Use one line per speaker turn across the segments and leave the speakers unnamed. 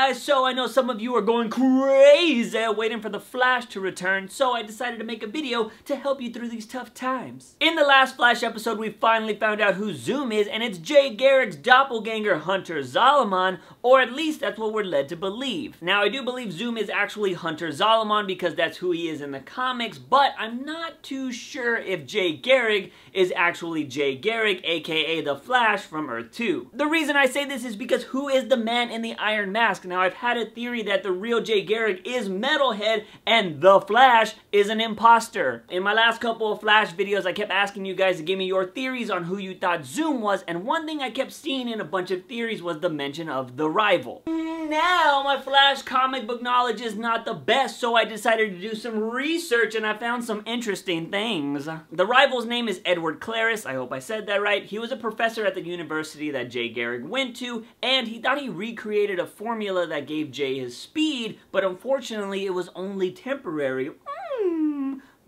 guys, so I know some of you are going crazy waiting for the Flash to return, so I decided to make a video to help you through these tough times. In the last Flash episode, we finally found out who Zoom is, and it's Jay Garrick's doppelganger Hunter Zolomon, or at least that's what we're led to believe. Now, I do believe Zoom is actually Hunter Zolomon because that's who he is in the comics, but I'm not too sure if Jay Garrick is actually Jay Garrick, aka the Flash from Earth 2. The reason I say this is because who is the man in the iron mask? Now, I've had a theory that the real Jay Garrick is Metalhead and the Flash is an imposter. In my last couple of Flash videos, I kept asking you guys to give me your theories on who you thought Zoom was, and one thing I kept seeing in a bunch of theories was the mention of the Rival. Now, my Flash comic book knowledge is not the best, so I decided to do some research and I found some interesting things. The Rival's name is Edward Claris, I hope I said that right. He was a professor at the university that Jay Garrick went to, and he thought he recreated a formula that gave Jay his speed, but unfortunately it was only temporary.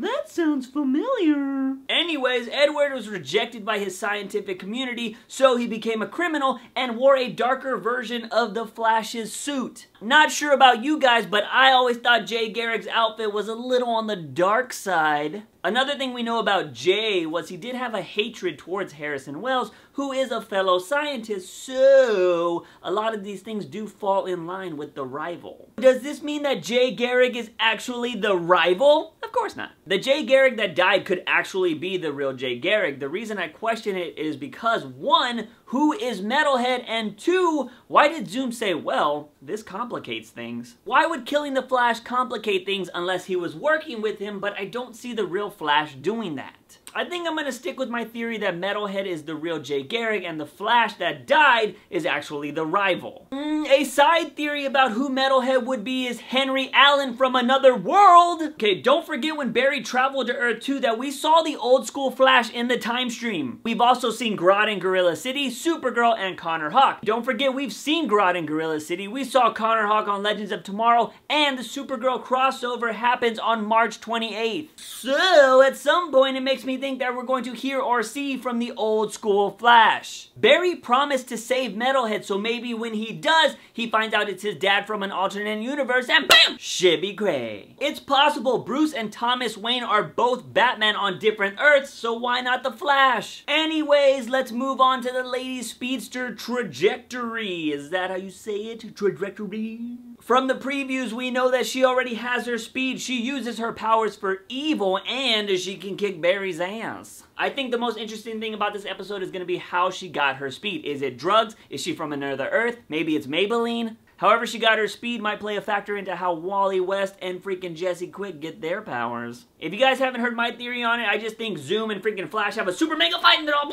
That sounds familiar. Anyways, Edward was rejected by his scientific community, so he became a criminal and wore a darker version of the Flash's suit. Not sure about you guys, but I always thought Jay Garrick's outfit was a little on the dark side. Another thing we know about Jay was he did have a hatred towards Harrison Wells, who is a fellow scientist, so a lot of these things do fall in line with the Rival. Does this mean that Jay Garrick is actually the Rival? Of course not. The Jay Garrick that died could actually be the real Jay Garrick. The reason I question it is because, one, who is Metalhead, and two, why did Zoom say, well, this complicates things? Why would killing the Flash complicate things unless he was working with him, but I don't see the real Flash doing that. I think I'm gonna stick with my theory that Metalhead is the real Jay Garrick and the Flash that died is actually the Rival. A side theory about who Metalhead would be is Henry Allen from another world. Okay, don't forget when Barry traveled to Earth 2 that we saw the old school Flash in the time stream. We've also seen Grodd in Gorilla City, Supergirl, and Connor Hawke. Don't forget we've seen Grodd in Gorilla City, we saw Connor Hawke on Legends of Tomorrow, and the Supergirl crossover happens on March 28th. So, at some point it makes me think that we're going to hear or see from the old school Flash. Barry promised to save Metalhead, so maybe when he does, he finds out it's his dad from an alternate universe and BAM! Shibby cray. It's possible Bruce and Thomas Wayne are both Batman on different Earths, so why not the Flash? Anyways, let's move on to the lady speedster trajectory. Is that how you say it? Trajectory? From the previews, we know that she already has her speed. She uses her powers for evil, and she can kick Barry's ass. I think the most interesting thing about this episode is going to be how she got her speed. Is it drugs? Is she from another Earth? Maybe it's Maybelline? However she got her speed might play a factor into how Wally West and freaking Jesse Quick get their powers. If you guys haven't heard my theory on it, I just think Zoom and freaking Flash have a super mega fight and they're all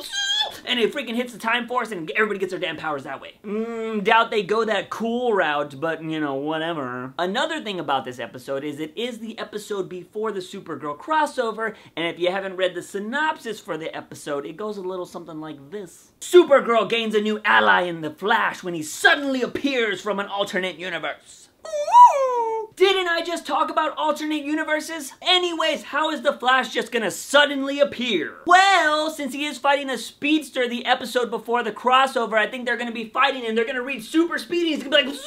and it freaking hits the Time Force and everybody gets their damn powers that way. Doubt they go that cool route, but you know, whatever. Another thing about this episode is it is the episode before the Supergirl crossover, and if you haven't read the synopsis for the episode, it goes a little something like this. Supergirl gains a new ally in the Flash when he suddenly appears from an alternate universe. Ooh. Didn't I just talk about alternate universes? Anyways, how is the Flash just gonna suddenly appear? Well, since he is fighting a speedster the episode before the crossover, I think they're gonna be fighting and they're gonna reach super speed and he's gonna be like,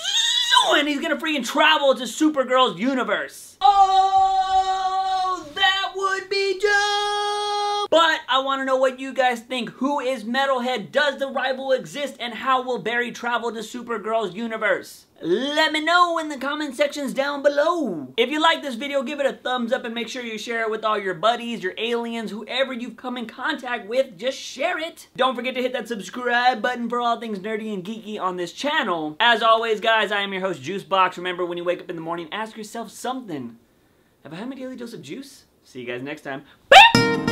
and he's gonna freaking travel to Supergirl's universe. Oh, that would be dope! But I want to know what you guys think. Who is Metalhead? Does the Rival exist? And how will Barry travel to Supergirl's universe? Let me know in the comment sections down below. If you like this video, give it a thumbs up and make sure you share it with all your buddies, your aliens, whoever you've come in contact with. Just share it. Don't forget to hit that subscribe button for all things nerdy and geeky on this channel. As always, guys, I am your host, JUICEbox. Remember, when you wake up in the morning, ask yourself something. Have I had my daily dose of juice? See you guys next time. Bye!